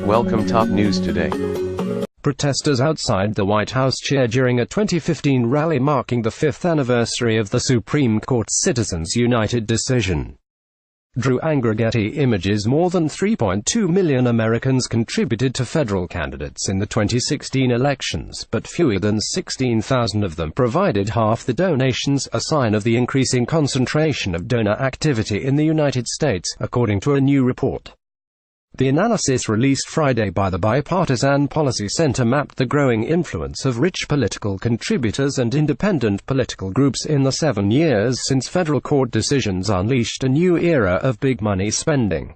Welcome top news today. Protesters outside the White House cheer during a 2015 rally marking the 5th anniversary of the Supreme Court's Citizens United decision. Drew AngererGetty Images More than 3.2 million Americans contributed to federal candidates in the 2016 elections, but fewer than 16,000 of them provided half the donations, a sign of the increasing concentration of donor activity in the United States, according to a new report. The analysis released Friday by the Bipartisan Policy Center mapped the growing influence of rich political contributors and independent political groups in the 7 years since federal court decisions unleashed a new era of big money spending.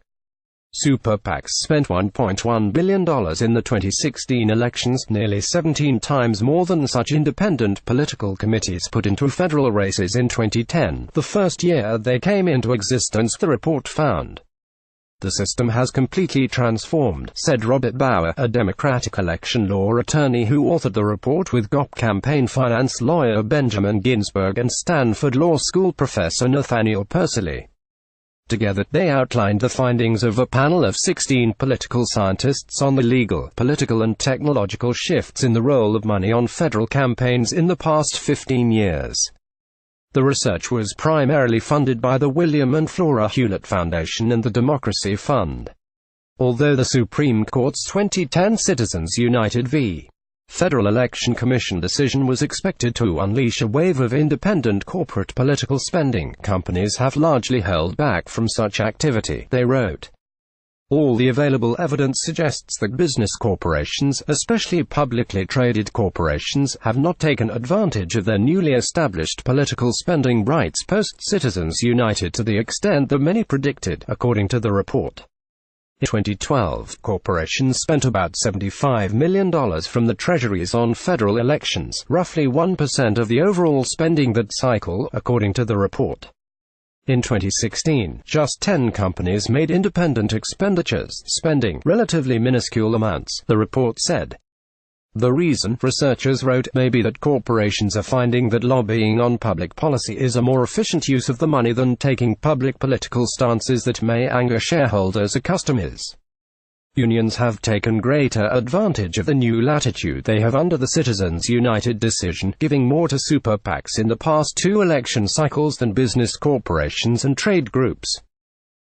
Super PACs spent $1.1 billion in the 2016 elections, nearly 17 times more than such independent political committees put into federal races in 2010, the first year they came into existence, the report found. The system has completely transformed, said Robert Bauer, a Democratic election law attorney who authored the report with GOP campaign finance lawyer Benjamin Ginsberg and Stanford Law School professor Nathaniel Persily. Together, they outlined the findings of a panel of 16 political scientists on the legal, political and technological shifts in the role of money on federal campaigns in the past 15 years. The research was primarily funded by the William and Flora Hewlett Foundation and the Democracy Fund. Although the Supreme Court's 2010 Citizens United v. Federal Election Commission decision was expected to unleash a wave of independent corporate political spending, companies have largely held back from such activity, they wrote. All the available evidence suggests that business corporations, especially publicly traded corporations, have not taken advantage of their newly established political spending rights post-Citizens United to the extent that many predicted, according to the report. In 2012, corporations spent about $75 million from the treasuries on federal elections, roughly 1% of the overall spending that cycle, according to the report. In 2016, just 10 companies made independent expenditures, spending relatively minuscule amounts, the report said. The reason, researchers wrote, may be that corporations are finding that lobbying on public policy is a more efficient use of the money than taking public political stances that may anger shareholders or customers. Unions have taken greater advantage of the new latitude they have under the Citizens United decision, giving more to super PACs in the past 2 election cycles than business corporations and trade groups.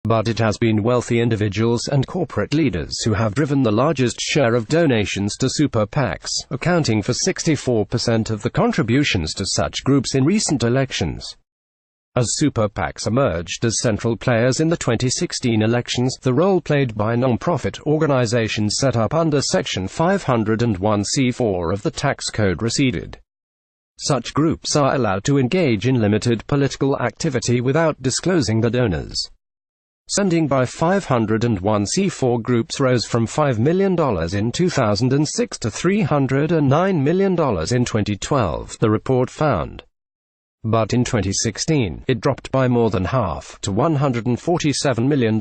But it has been wealthy individuals and corporate leaders who have driven the largest share of donations to super PACs, accounting for 64% of the contributions to such groups in recent elections. As super PACs emerged as central players in the 2016 elections, the role played by non-profit organizations set up under Section 501c4 of the tax code receded. Such groups are allowed to engage in limited political activity without disclosing the donors. Spending by 501c4 groups rose from $5 million in 2006 to $309 million in 2012, the report found. But in 2016, it dropped by more than half, to $147 million.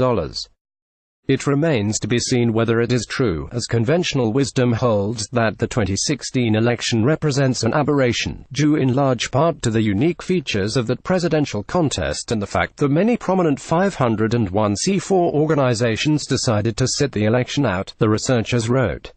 It remains to be seen whether it is true, as conventional wisdom holds, that the 2016 election represents an aberration, due in large part to the unique features of that presidential contest and the fact that many prominent 501c4 organizations decided to sit the election out, the researchers wrote.